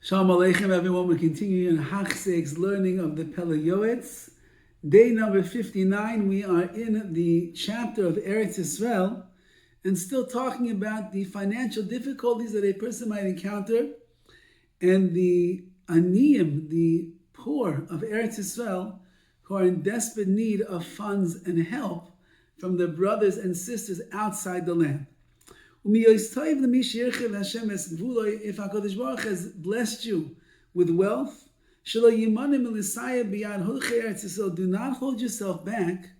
Shalom Aleichem, everyone. We're continuing Hachseg's learning of the Pele Yoetz. Day number 59. We are in the chapter of Eretz Yisroel and still talking about the financial difficulties that a person might encounter and the aniyim, the poor of Eretz Yisroel, who are in desperate need of funds and help from their brothers and sisters outside the land. If HaKadosh Baruch has blessed you with wealth, do not hold yourself back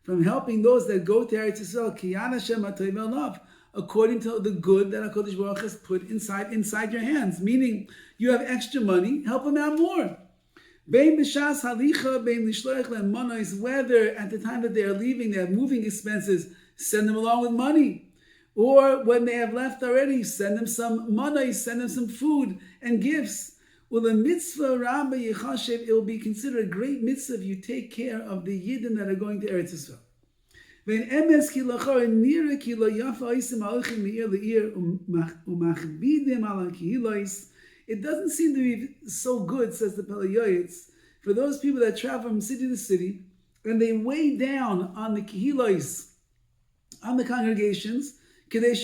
from helping those that go to Eretz Yisroel according to the good that HaKadosh Baruch has put inside your hands. Meaning, you have extra money, help them out more. Whether at the time that they are leaving, they have moving expenses, send them along with money. Or when they have left already, send them some money, send them some food and gifts. Well, the mitzvah rabbi yechashev, it will be considered a great mitzvah if you take care of the yidden that are going to Eretz Yisroel. It doesn't seem to be so good, says the Pele Yoetz, for those people that travel from city to city and they weigh down on the kehilos, on the congregations, because they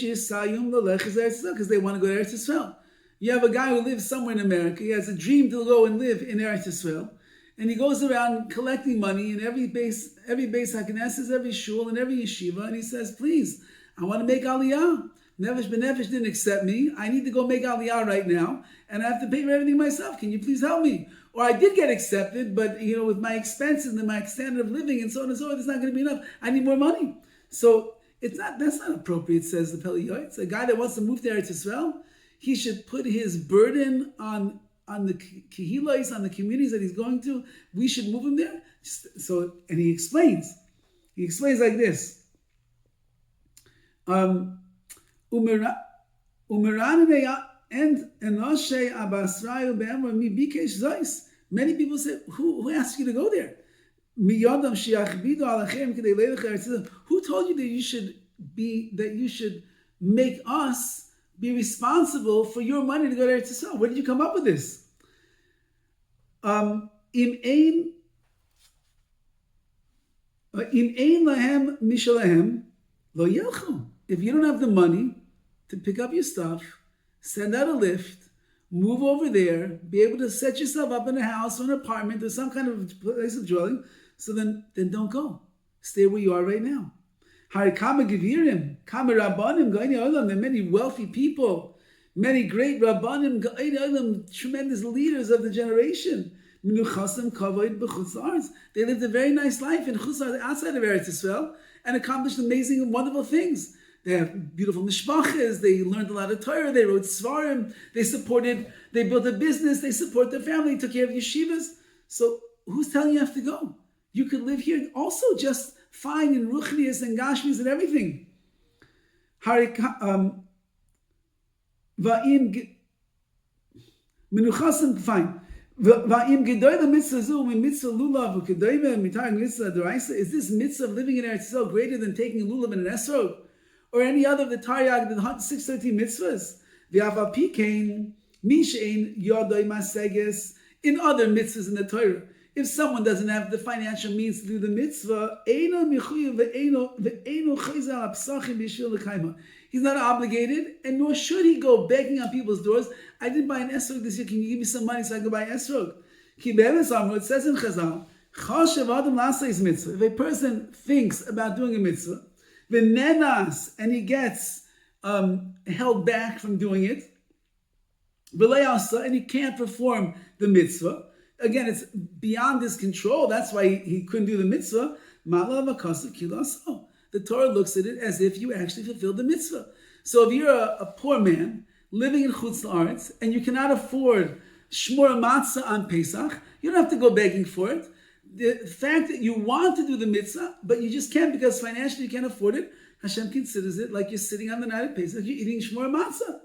want to go to Eretz Yisroel. You have a guy who lives somewhere in America. He has a dream to go and live in Eretz Yisrael, and he goes around collecting money in every base hakeneses, every shul, and every yeshiva, and he says, "Please, I want to make aliyah. Nefesh B'Nefesh didn't accept me. I need to go make aliyah right now, and I have to pay for everything myself. Can you please help me?" Or I did get accepted, but with my expenses and my standard of living and so on and so forth, it's not going to be enough. I need more money. So that's not appropriate, says the Pele Yoetz. A guy that wants to move to Eretz Yisrael, he should put his burden on the kehilos, on the communities that he's going to. We should move him there. And he explains like this. Many people say, who asked you to go there? Who told you that you should make us be responsible for your money to go to Eretz Yisrael? Where did you come up with this? If you don't have the money to pick up your stuff, send out a lift, move over there, be able to set yourself up in a house or an apartment or some kind of place of dwelling, so then don't go. Stay where you are right now. There are many wealthy people, many great rabbanim, tremendous leaders of the generation. They lived a very nice life in Chutz La'aretz, outside of Eretz Yisrael, and accomplished amazing and wonderful things. They have beautiful mishpachas, they learned a lot of Torah, they wrote svarim, they built a business, they support their family, took care of yeshivas. So who's telling you have to go? You could live here also just fine in ruchnias and gashmis and everything. Fine. Is this mitzvah of living in Eretz Yisrael greater than taking a lulav and an esrog? Or any other of the Taryag, the 613 mitzvahs? In other mitzvahs in the Torah, if someone doesn't have the financial means to do the mitzvah, he's not obligated, and nor should he go begging on people's doors. I didn't buy an esrog this year. Can you give me some money so I can buy an esrog? It says in Chazal, if a person thinks about doing a mitzvah, and he gets held back from doing it, and he can't perform the mitzvah. Again, it's beyond his control. That's why he couldn't do the mitzvah. The Torah looks at it as if you actually fulfilled the mitzvah. So if you're a poor man living in Chutz La'aretz and you cannot afford shmur matzah on Pesach, you don't have to go begging for it. The fact that you want to do the mitzvah, but you just can't because financially you can't afford it, Hashem considers it like you're sitting on the night of Pesach, you're eating shmur matzah.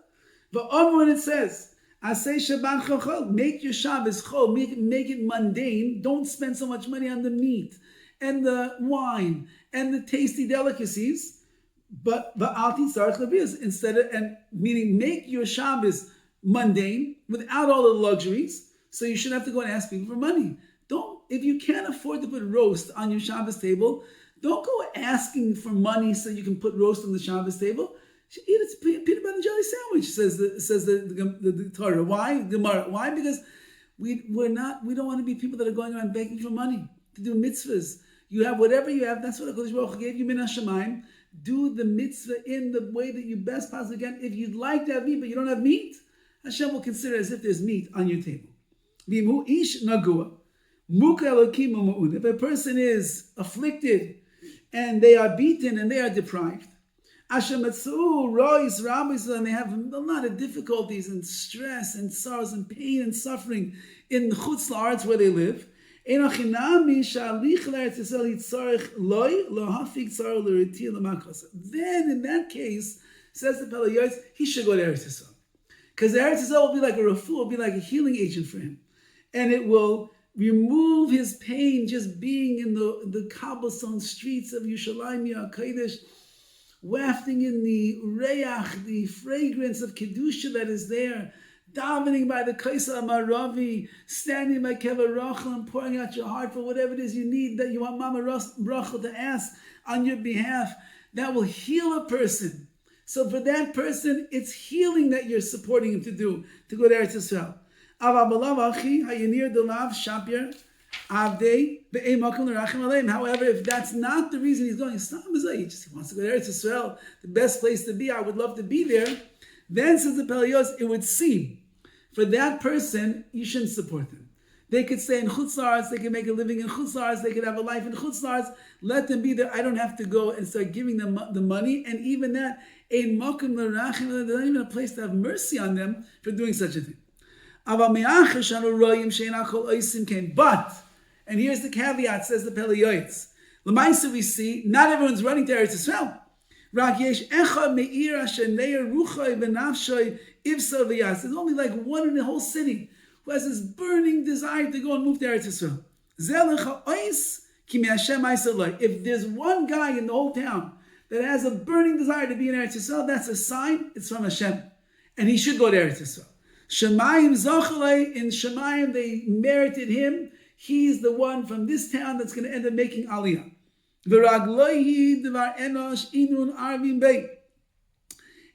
But when it says, I say Shabbat Chol, make your Shabbos Chol, make it mundane. Don't spend so much money on the meat and the wine and the tasty delicacies. But instead of, and meaning make your Shabbos mundane, without all the luxuries. So you shouldn't have to go and ask people for money. If you can't afford to put roast on your Shabbos table, don't go asking for money so you can put roast on the Shabbos table. You eat a peanut butter and jelly sandwich, says the Torah. Why? Gemara. Why? Because we don't want to be people that are going around begging for money to do mitzvahs. You have whatever you have. That's what HaKadosh Baruch Hu gave you min hashamayim. Do the mitzvah in the way that you best possibly can. If you'd like to have meat, but you don't have meat, Hashem will consider as if there's meat on your table. V'mu ish nagua. If a person is afflicted and they are beaten and they are deprived, and they have a lot of difficulties and stress and sorrows and pain and suffering in Chutz La'aretz where they live, then in that case, says the Pele Yoetz, he should go to Eretz Yisroel. Because Eretz Yisroel will be like a refuah, will be like a healing agent for him. And it will remove his pain just being in the cobblestone streets of Yerushalayim HaKodesh, wafting in the reyach, the fragrance of Kedusha that is there, davening by the Kaisa Amaravi, standing by Keva Rachel and pouring out your heart for whatever it is you need, that you want Mama Rachel to ask on your behalf. That will heal a person. So for that person, it's healing that you're supporting him to do, to go to Eretz Yisrael. However, if that's not the reason he's going, he just wants to go to Eretz Yisrael, the best place to be, I would love to be there, then says the Pele Yoetz, it would seem for that person, you shouldn't support them. They could stay in Chutz La'aretz, they could make a living in Chutz La'aretz, they could have a life in Chutz La'aretz, let them be there. I don't have to go and start giving them the money, and even that, there's not even a place to have mercy on them for doing such a thing. But, and here's the caveat, says the Pele Yoetz. L'maisa we see, not everyone's running to Eretz Yisrael. There's only like one in the whole city who has this burning desire to go and move to Eretz Yisrael. If there's one guy in the whole town that has a burning desire to be in Eretz Yisrael, that's a sign, it's from Hashem. And he should go to Eretz Yisrael. Shemayim Zachalei, in Shemayim they merited him. He's the one from this town that's going to end up making Aliyah.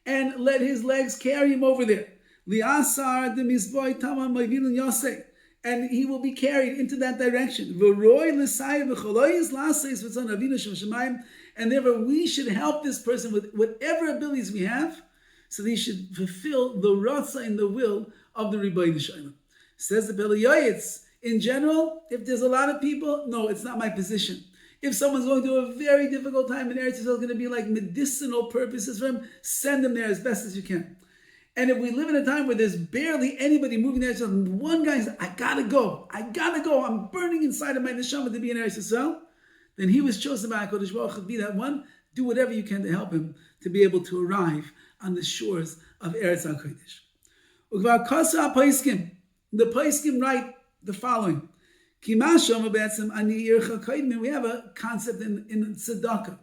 And let his legs carry him over there. And he will be carried into that direction. And therefore we should help this person with whatever abilities we have, so they should fulfill the ratzah and the will of the Rebbeinu Shalom. Says the Pele Yoetz, in general, if there's a lot of people, no, it's not my position. If someone's going through a very difficult time in Eretz Yisrael, it's going to be like medicinal purposes for him, send them there as best as you can. And if we live in a time where there's barely anybody moving to Eretz Yisrael, one guy says, I gotta go, I'm burning inside of my neshama to be in Eretz Yisrael, then he was chosen by HaKadosh Baruch Hu to be that one. Do whatever you can to help him to be able to arrive on the shores of Eretz HaKodesh. The Paiskim write the following. We have a concept in tzedakah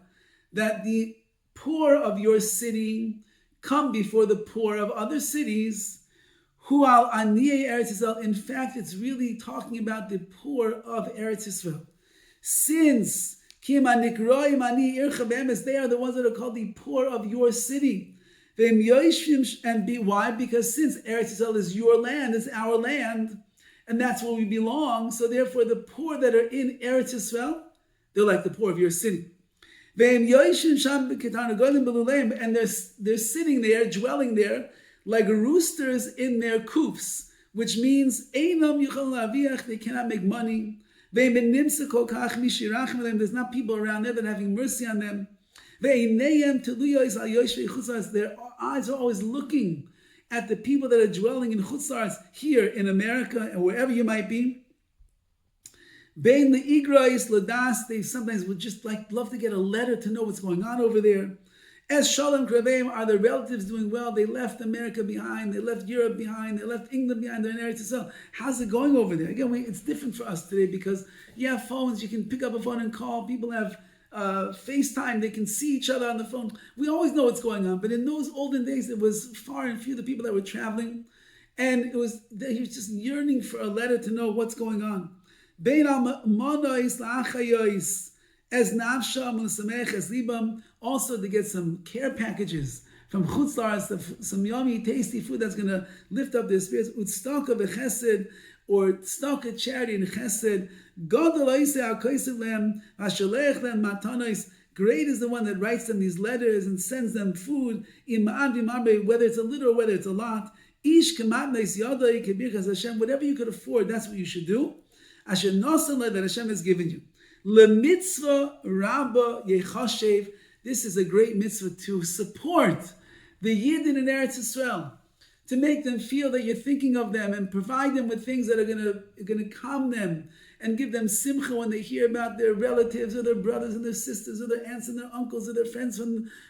that the poor of your city come before the poor of other cities. In fact, it's really talking about the poor of Eretz Yisrael. Since they are the ones that are called the poor of your city. And why? Because since Eretz Yisrael is your land, it's our land, and that's where we belong, so therefore the poor that are in Eretz Yisrael, they're like the poor of your city. And they're sitting there, dwelling there, like roosters in their coops, which means they cannot make money. There's not people around there that are having mercy on them. Their eyes are always looking at the people that are dwelling in Chutz La'aretz here in America and wherever you might be. They sometimes would just love to get a letter to know what's going on over there. As Shalom Kraveim, are the relatives doing well? They left America behind, they left Europe behind, they left England behind, they're in Eretz Yisrael. How's it going over there? Again, it's different for us today because you have phones, you can pick up a phone and call. People have FaceTime, they can see each other on the phone. We always know what's going on, but in those olden days, it was far and few the people that were traveling. And he was just yearning for a letter to know what's going on. Bein al-monois la'achayos, as nafsham l'samech as libam, also to get some care packages from Chutz La'aretz, some yummy, tasty food that's going to lift up their spirits. Utztaka v'chesed, or tztaka, charity and chesed. Gadol ha'iseh ha'kosev lehem, ha'sholech lehem matanos. Great is the one that writes them these letters and sends them food, whether it's a little or whether it's a lot. Ish kamatnes yadai kebirchas Hashem, whatever you could afford, that's what you should do. Asher nosala, that Hashem has given you. Le mitzvah rabba yechashev. This is a great mitzvah to support the Yidden in Eretz Yisroel, to make them feel that you're thinking of them and provide them with things that are going to calm them and give them simcha when they hear about their relatives or their brothers and their sisters or their aunts and their uncles or their friends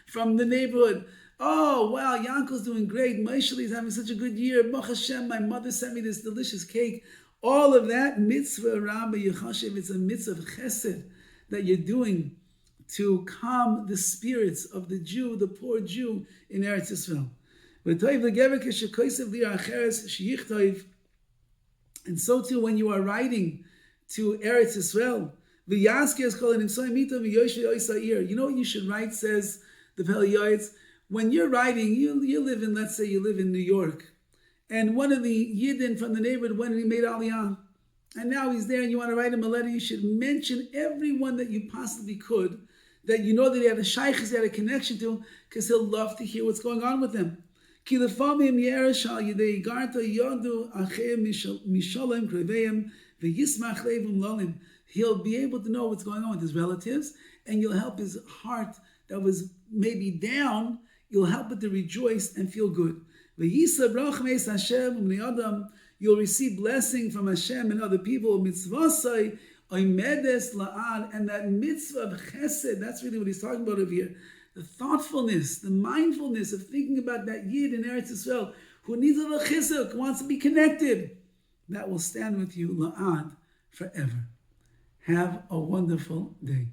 from the neighborhood. Oh, wow, Yankel's doing great. Maishali is having such a good year. Baruch Hashem, my mother sent me this delicious cake. All of that, mitzvah rabba yechashev, it's a mitzvah of chesed that you're doing to calm the spirits of the Jew, the poor Jew in Eretz Yisrael. And so too, when you are writing to Eretz Yisrael, you know what you should write, says the Pele Yoetz. When you're writing, you live in, let's say you live in New York, and one of the Yidden from the neighborhood went and he made Aliyah, and now he's there and you want to write him a letter, you should mention everyone that you possibly could, that you know that he had a shaykhs, he had a connection to, because he'll love to hear what's going on with them. He'll be able to know what's going on with his relatives, and you'll help his heart that was maybe down, you'll help it to rejoice and feel good. You'll receive blessing from Hashem and other people. And that mitzvah of chesed, that's really what he's talking about over here. The thoughtfulness, the mindfulness of thinking about that Yid in Eretz Yisrael who needs a little chizuk, wants to be connected. That will stand with you la'ad forever. Have a wonderful day.